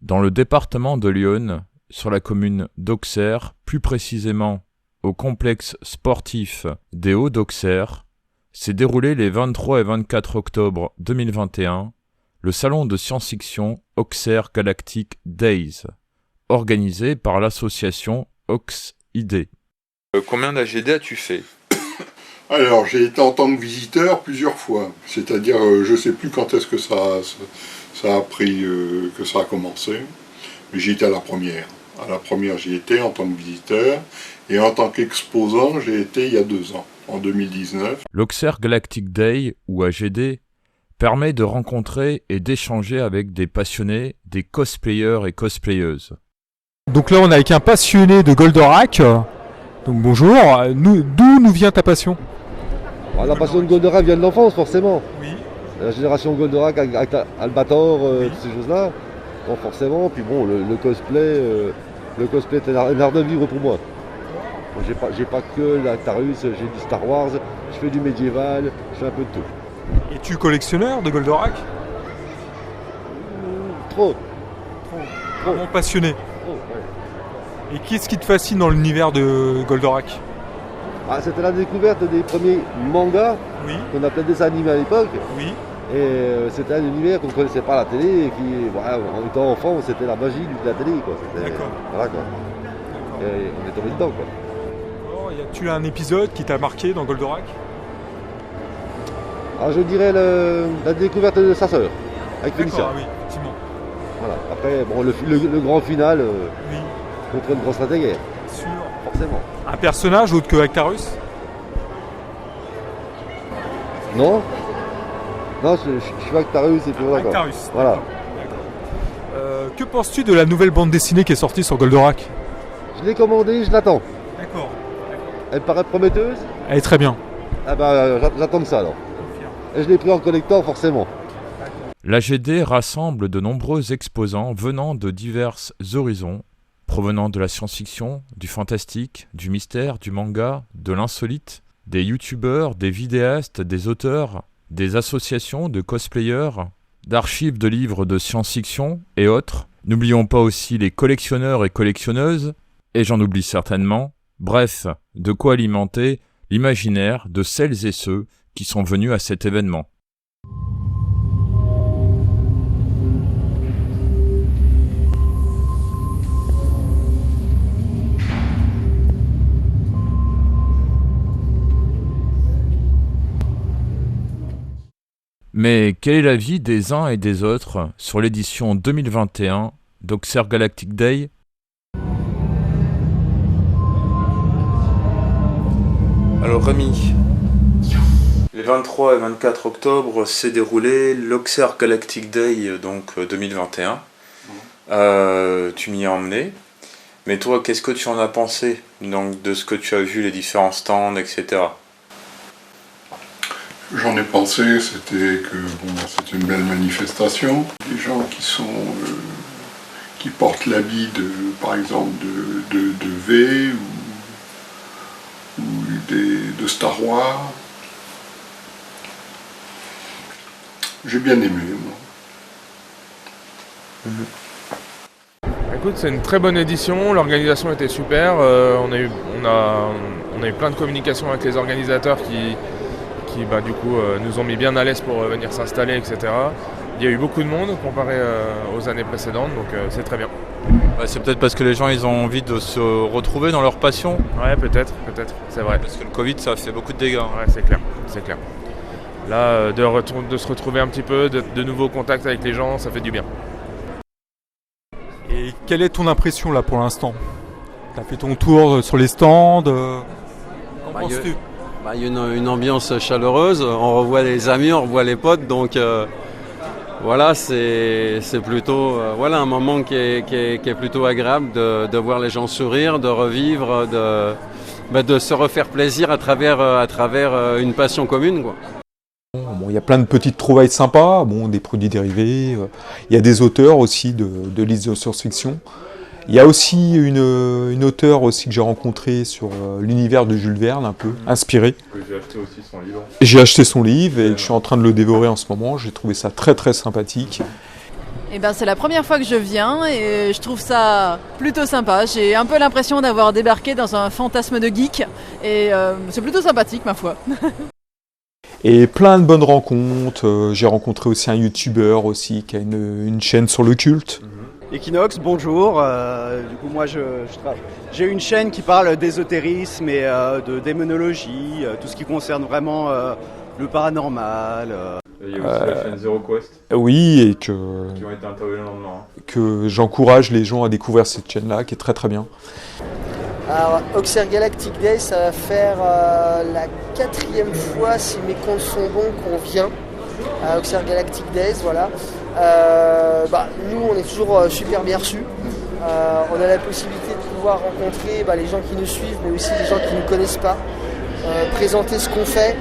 Dans le département de l'Yonne, sur la commune d'Auxerre, plus précisément au complexe sportif des Hauts d'Auxerre, s'est déroulé les 23 et 24 octobre 2021 le salon de science-fiction Auxerre Galactic Days, organisé par l'association AUX-ID. Combien d'AGD as-tu fait ? Alors, j'ai été en tant que visiteur plusieurs fois. C'est-à-dire, je ne sais plus quand est-ce que ça a pris, que ça a commencé. Mais j'y étais à la première. À la première, j'y étais en tant que visiteur. Et en tant qu'exposant, j'ai été il y a 2 ans, en 2019. L'Auxerre Galactic Day, ou AGD, permet de rencontrer et d'échanger avec des passionnés, des cosplayers et cosplayeuses. Donc là, on est avec un passionné de Goldorak. Donc bonjour. D'où nous vient ta passion ? La passion de Goldorak vient de l'enfance, forcément. Oui. La génération Goldorak avec Albator, toutes ces choses-là. Donc forcément, puis bon, le cosplay est un art de vivre pour moi. Bon, j'ai pas que la Tarus, j'ai du Star Wars, je fais du médiéval, je fais un peu de tout. Es-tu collectionneur de Goldorak ? Trop. Vraiment passionné. Trop, ouais. Et qu'est-ce qui te fascine dans l'univers de Goldorak ? C'était la découverte des premiers mangas Oui. qu'on appelait des animés à l'époque. Oui. Et c'était un univers qu'on ne connaissait pas à la télé et qui, en étant enfant, c'était la magie de la télé, quoi. D'accord. Voilà, quoi. D'accord. Et on est tombé dedans, quoi. Alors, y a-tu un épisode qui t'a marqué dans Goldorak ? Alors je dirais la découverte de sa sœur, avec Félicia. D'accord, oui, effectivement. Voilà. Après, bon, le grand final Oui, contre une grosse guerre, sûr. forcément. Un personnage autre que Actarus ? Non, je suis avec Tarus et puis voilà, quoi. Actarus. Voilà. D'accord. Que penses-tu de la nouvelle bande dessinée qui est sortie sur Goldorak ? Je l'ai commandé, je l'attends. D'accord. Elle paraît prometteuse. Elle est très bien. Ah bah j'attends ça alors. Et je l'ai pris en collector forcément. L'AGD rassemble de nombreux exposants venant de divers horizons, provenant de la science-fiction, du fantastique, du mystère, du manga, de l'insolite, des youtubeurs, des vidéastes, des auteurs, des associations de cosplayers, d'archives de livres de science-fiction et autres. N'oublions pas aussi les collectionneurs et collectionneuses, et j'en oublie certainement. Bref, de quoi alimenter l'imaginaire de celles et ceux qui sont venus à cet événement. Mais quel est l'avis des uns et des autres sur l'édition 2021 d'Auxerre Galactic Day ? Alors Rémi, les 23 et 24 octobre s'est déroulé l'Auxerre Galactic Day donc 2021. Tu m'y as emmené. Mais toi, qu'est-ce que tu en as pensé donc, de ce que tu as vu, les différents stands, etc. J'en ai pensé, c'était c'est une belle manifestation. Des gens qui portent l'habit par exemple de V ou de Star Wars. J'ai bien aimé, moi. Écoute, c'est une très bonne édition, l'organisation était super, on a eu plein de communications avec les organisateurs qui du coup nous ont mis bien à l'aise pour venir s'installer, etc. Il y a eu beaucoup de monde comparé aux années précédentes, donc c'est très bien. Ouais, c'est peut-être parce que les gens ils ont envie de se retrouver dans leur passion. Ouais, peut-être, c'est vrai. Parce que le Covid ça a fait beaucoup de dégâts. Ouais, c'est clair. Là, de se retrouver un petit peu, de nouveaux contacts avec les gens, ça fait du bien. Et quelle est ton impression là pour l'instant ? T'as fait ton tour sur les stands. Qu'en penses-tu ? Il y a une ambiance chaleureuse, on revoit les amis, on revoit les potes, donc voilà, c'est plutôt un moment qui est plutôt agréable de voir les gens sourire, de revivre, de se refaire plaisir à travers une passion commune, quoi. Bon, il y a plein de petites trouvailles sympas, des produits dérivés, il y a des auteurs aussi de listes de science-fiction. Il y a aussi une auteure aussi que j'ai rencontrée sur l'univers de Jules Verne, un peu inspiré. J'ai acheté aussi son livre. J'ai acheté son livre et je suis en train de le dévorer en ce moment, j'ai trouvé ça très très sympathique. Eh ben, c'est la première fois que je viens et je trouve ça plutôt sympa. J'ai un peu l'impression d'avoir débarqué dans un fantasme de geek et c'est plutôt sympathique ma foi. Et plein de bonnes rencontres. J'ai rencontré aussi un youtubeur aussi qui a une chaîne sur le culte. Equinox, bonjour. Du coup, moi, j'ai une chaîne qui parle d'ésotérisme et de démonologie, tout ce qui concerne vraiment le paranormal. Il y a aussi la chaîne Zero Quest. Oui, et Qui ont été interviewés le lendemain. que j'encourage les gens à découvrir cette chaîne-là, qui est très très bien. Alors, Auxerre Galactic Days, ça va faire la 4e fois, si mes comptes sont bons, qu'on vient à Auxerre Galactic Days, voilà. Nous, on est toujours super bien reçus. On a la possibilité de pouvoir rencontrer les gens qui nous suivent, mais aussi les gens qui ne nous connaissent pas, présenter ce qu'on fait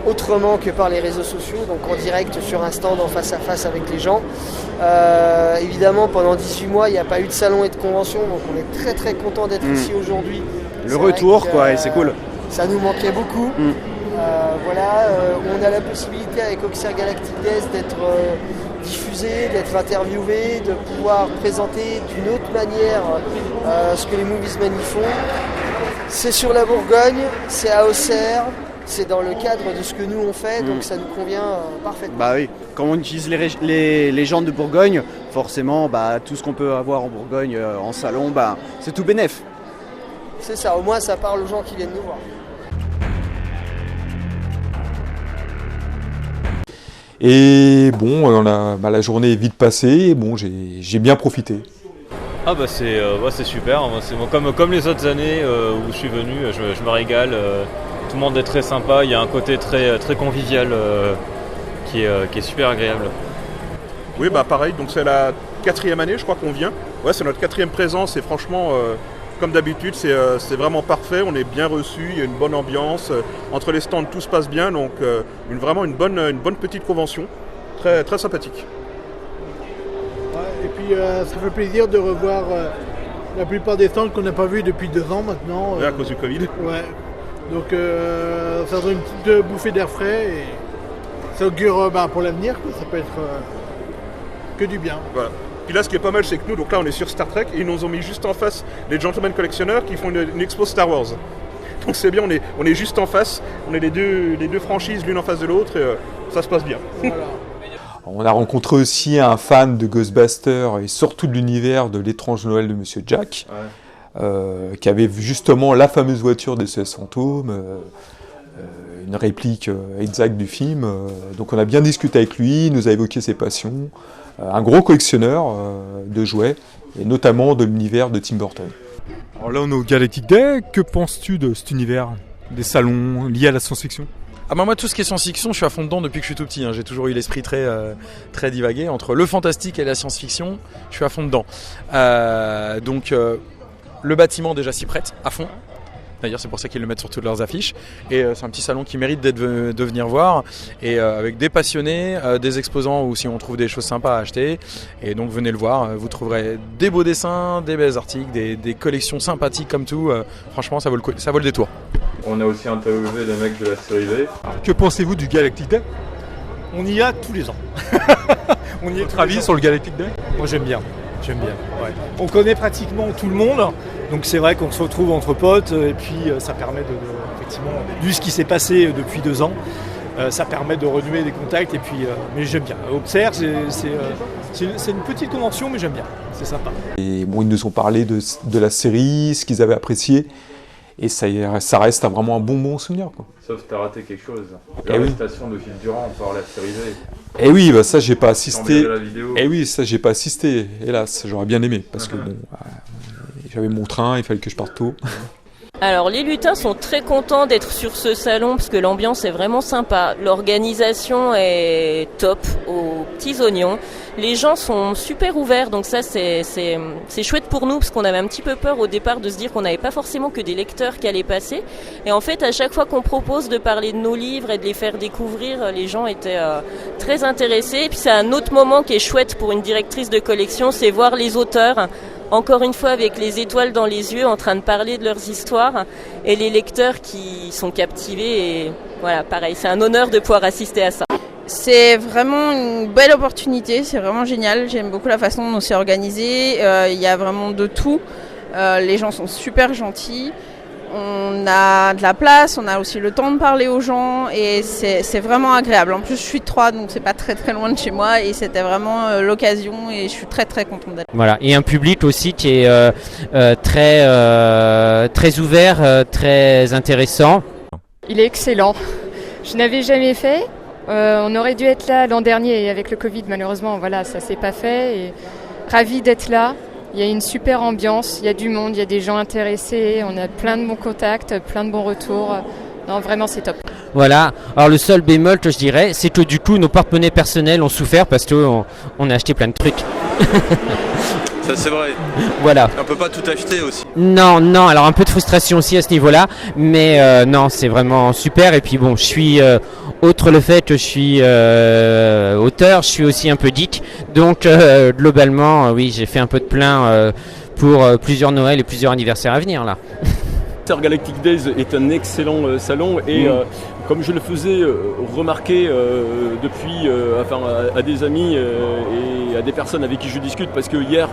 autrement que par les réseaux sociaux, donc en direct sur un stand en face à face avec les gens. Évidemment, pendant 18 mois, il n'y a pas eu de salon et de convention, donc on est très très content d'être ici aujourd'hui. Le retour, et c'est cool. Ça nous manquait beaucoup. On a la possibilité avec Auxerre Galactic Days d'être diffusé, d'être interviewé, de pouvoir présenter d'une autre manière ce que les Movies Mani font. C'est sur la Bourgogne, c'est à Auxerre. C'est dans le cadre de ce que nous on fait, donc ça nous convient parfaitement. Bah oui, quand on utilise les légendes de Bourgogne, forcément, tout ce qu'on peut avoir en Bourgogne en salon, c'est tout bénef. C'est ça, au moins ça parle aux gens qui viennent nous voir. Et bon, la journée est vite passée, bon, j'ai bien profité. Ah c'est super, comme les autres années où je suis venu, je me régale. Tout le monde est très sympa, il y a un côté très, très convivial qui est super agréable. Oui, pareil, donc c'est la 4e année, je crois qu'on vient. Ouais, c'est notre 4e présence et franchement, comme d'habitude, c'est vraiment parfait. On est bien reçus, il y a une bonne ambiance. Entre les stands, tout se passe bien, donc vraiment une bonne petite convention, très, très sympathique. Ouais, et puis ça fait plaisir de revoir la plupart des stands qu'on n'a pas vus depuis 2 ans maintenant. À cause du Covid. Ouais. Donc ça donne une petite bouffée d'air frais et ça augure pour l'avenir, ça peut être que du bien. Voilà. Puis là ce qui est pas mal c'est que nous, donc là on est sur Star Trek et ils nous ont mis juste en face les Gentlemen Collectionneurs qui font une expo Star Wars. Donc c'est bien, on est juste en face, on est les deux franchises l'une en face de l'autre et ça se passe bien. Voilà. On a rencontré aussi un fan de Ghostbusters et surtout de l'univers de l'étrange Noël de Monsieur Jack. Ouais. Qui avait justement la fameuse voiture des SOS Fantômes, une réplique exacte du film. Donc on a bien discuté avec lui, il nous a évoqué ses passions. Un gros collectionneur de jouets, et notamment de l'univers de Tim Burton. Alors là on est au Galactic Day, que penses-tu de cet univers, des salons liés à la science-fiction ? Moi tout ce qui est science-fiction, je suis à fond dedans depuis que je suis tout petit. J'ai toujours eu l'esprit très divagué. Entre le fantastique et la science-fiction, je suis à fond dedans. Le bâtiment déjà s'y prête à fond. D'ailleurs c'est pour ça qu'ils le mettent sur toutes leurs affiches. Et c'est un petit salon qui mérite de venir voir. Et avec des passionnés, des exposants où si on trouve des choses sympas à acheter. Et donc venez le voir, vous trouverez des beaux dessins, des belles articles, des collections sympathiques comme tout. Franchement ça vaut le détour. On a aussi interviewé les mecs de la série V. Que pensez-vous du Galactic Day ? On y a tous les ans. On y est. Votre avis sur le Galactic Day ? Moi j'aime bien. Ouais. On connaît pratiquement tout le monde, donc c'est vrai qu'on se retrouve entre potes et puis ça permet effectivement, vu ce qui s'est passé depuis 2 ans, ça permet de renouer des contacts et puis, mais j'aime bien. Auxerre, c'est une petite convention, mais j'aime bien, c'est sympa. Et bon, ils nous ont parlé de la série, ce qu'ils avaient apprécié, et ça reste vraiment un bon souvenir, quoi. Sauf que t'as raté quelque chose. L'arrestation de Gilles Durand par la série V. Eh oui, ça j'ai pas assisté. Eh oui, ça j'ai pas assisté. Hélas, j'aurais bien aimé parce que j'avais mon train, il fallait que je parte tôt. Alors les lutins sont très contents d'être sur ce salon parce que l'ambiance est vraiment sympa. L'organisation est top, aux petits oignons. Les gens sont super ouverts, donc ça c'est chouette pour nous parce qu'on avait un petit peu peur au départ de se dire qu'on n'avait pas forcément que des lecteurs qui allaient passer. Et en fait à chaque fois qu'on propose de parler de nos livres et de les faire découvrir, les gens étaient très intéressés. Et puis c'est un autre moment qui est chouette pour une directrice de collection, c'est voir les auteurs. Encore une fois avec les étoiles dans les yeux en train de parler de leurs histoires et les lecteurs qui sont captivés et voilà pareil, c'est un honneur de pouvoir assister à ça. C'est vraiment une belle opportunité, c'est vraiment génial. J'aime beaucoup la façon dont c'est organisé. Il y a vraiment de tout. Les gens sont super gentils. On a de la place, on a aussi le temps de parler aux gens et c'est vraiment agréable. En plus, je suis de Troyes, donc c'est pas très très loin de chez moi et c'était vraiment l'occasion et je suis très très contente d'être là. Voilà, et un public aussi qui est très ouvert, très intéressant. Il est excellent. Je n'avais jamais fait. On aurait dû être là l'an dernier et avec le Covid, malheureusement, voilà, ça s'est pas fait. Et ravi d'être là. Il y a une super ambiance, il y a du monde, il y a des gens intéressés, on a plein de bons contacts, plein de bons retours. Non, vraiment, c'est top. Voilà. Alors le seul bémol que je dirais, c'est que du coup, nos porte-monnaies personnelles ont souffert parce qu'on a acheté plein de trucs. Ça c'est vrai. Voilà. On peut pas tout acheter aussi. Non, alors un peu de frustration aussi à ce niveau-là, mais non, c'est vraiment super. Et puis bon, je suis, outre le fait que je suis auteur, je suis aussi un peu geek. Donc globalement, oui, j'ai fait un peu de plein pour plusieurs Noëls et plusieurs anniversaires à venir là. Galactic Days est un excellent salon et comme je le faisais remarquer depuis à des amis et à des personnes avec qui je discute, parce que hier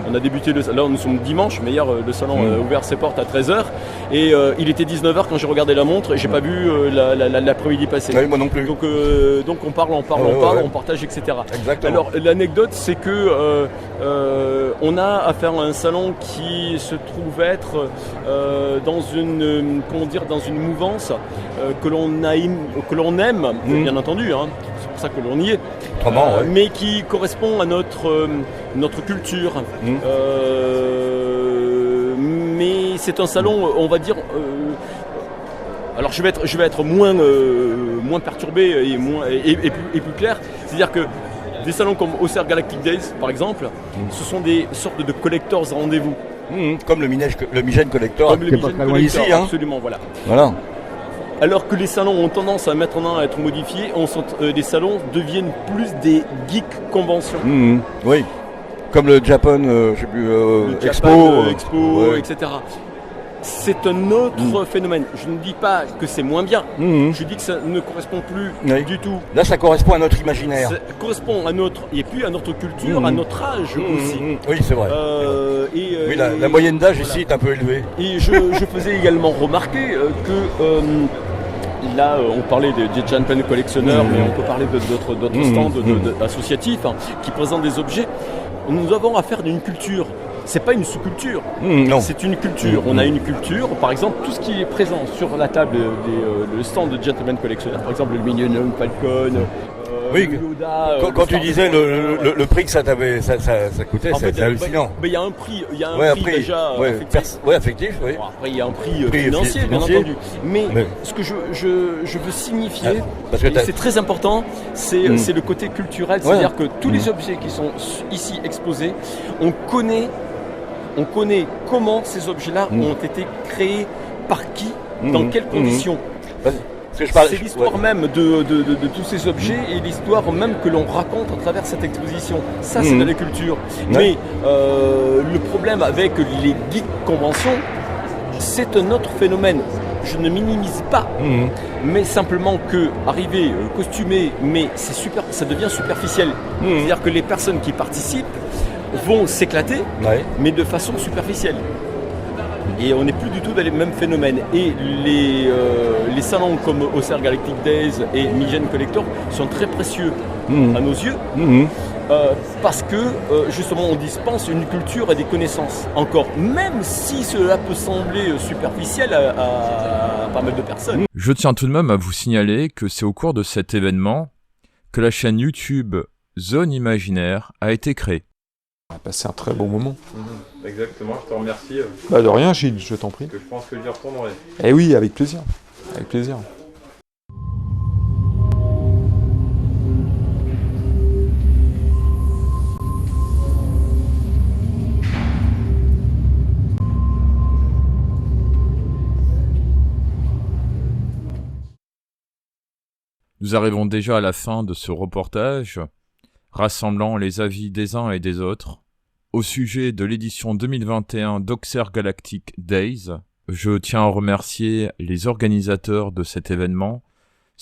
on a débuté, là nous sommes dimanche, mais hier le salon a ouvert ses portes à 13h et il était 19h quand j'ai regardé la montre et j'ai pas vu l'après-midi passer. Oui, moi non plus. Donc on parle, on partage, etc. Exactement. Alors l'anecdote, c'est que on a affaire à un salon qui se trouve être dans une mouvance que l'on aime, bien entendu, hein, c'est pour ça que l'on y est, mais qui correspond à notre culture. Mais c'est un salon, on va dire. Alors je vais être moins perturbé et plus clair, c'est-à-dire que des salons comme Auxerre Galactic Days, par exemple, ce sont des sortes de collectors rendez-vous. Comme le Migène Collector. Comme le Migène Collector, ici, hein. absolument, voilà. Voilà. Alors que les salons ont tendance à maintenant à être modifiés, les salons deviennent plus des geek conventions. Oui. Comme le Japan, je sais plus, Expo, etc. C'est un autre phénomène. Je ne dis pas que c'est moins bien. Je dis que ça ne correspond plus du tout. Là, ça correspond à notre imaginaire. Ça correspond à notre culture, à notre âge aussi. Oui, c'est vrai. Oui, la moyenne d'âge ici est un peu élevée. Et je faisais également remarquer que là, on parlait des Japan collectionneurs, mais on peut parler d'autres stands associatifs qui présentent des objets. Nous avons affaire à une culture. C'est pas une sous-culture, c'est une culture. On a une culture, par exemple, tout ce qui est présent sur la table le stand de Gentleman Collectionneur, par exemple le Millennium Falcon, oui, Yoda, quand tu disais le prix que ça coûtait, c'est hallucinant. Mais il y a un prix, déjà affectif. Oui. Bon, après il y a un prix financier, bien entendu. Mais ce que je veux signifier, c'est très important, c'est le côté culturel, c'est-à-dire que tous les objets qui sont ici exposés, on connaît comment ces objets-là ont été créés, par qui, dans quelles conditions. C'est l'histoire même de tous ces objets et l'histoire même que l'on raconte à travers cette exposition. Ça, c'est de la culture. Mais le problème avec les geeks conventions, c'est un autre phénomène. Je ne minimise pas, mais simplement que arriver costumé, mais ça devient superficiel. C'est-à-dire que les personnes qui participent vont s'éclater, mais de façon superficielle. Et on n'est plus du tout dans les mêmes phénomènes. Et les salons comme Auxerre Galactic Days et Migène Collector sont très précieux à nos yeux, parce que justement on dispense une culture et des connaissances encore, même si cela peut sembler superficiel à pas mal de personnes. Je tiens tout de même à vous signaler que c'est au cours de cet événement que la chaîne YouTube Zone Imaginaire a été créée. On a passé un très bon moment. Exactement, je te remercie. De rien, Gilles, je t'en prie. Je pense que j'y retournerai. Eh oui, avec plaisir. Avec plaisir. Nous arrivons déjà à la fin de ce reportage, rassemblant les avis des uns et des autres. Au sujet de l'édition 2021 d'Auxerre Galactic Days, je tiens à remercier les organisateurs de cet événement,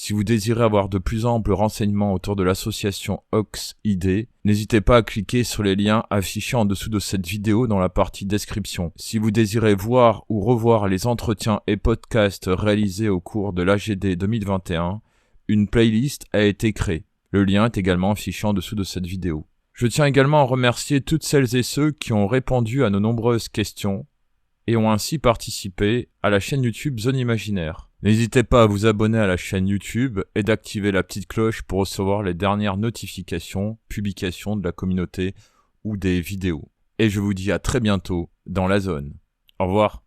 Si vous désirez avoir de plus amples renseignements autour de l'association OXID, n'hésitez pas à cliquer sur les liens affichés en dessous de cette vidéo dans la partie description. Si vous désirez voir ou revoir les entretiens et podcasts réalisés au cours de l'AGD 2021, une playlist a été créée. Le lien est également affiché en dessous de cette vidéo. Je tiens également à remercier toutes celles et ceux qui ont répondu à nos nombreuses questions et ont ainsi participé à la chaîne YouTube Zone Imaginaire. N'hésitez pas à vous abonner à la chaîne YouTube et d'activer la petite cloche pour recevoir les dernières notifications, publications de la communauté ou des vidéos. Et je vous dis à très bientôt dans la zone. Au revoir.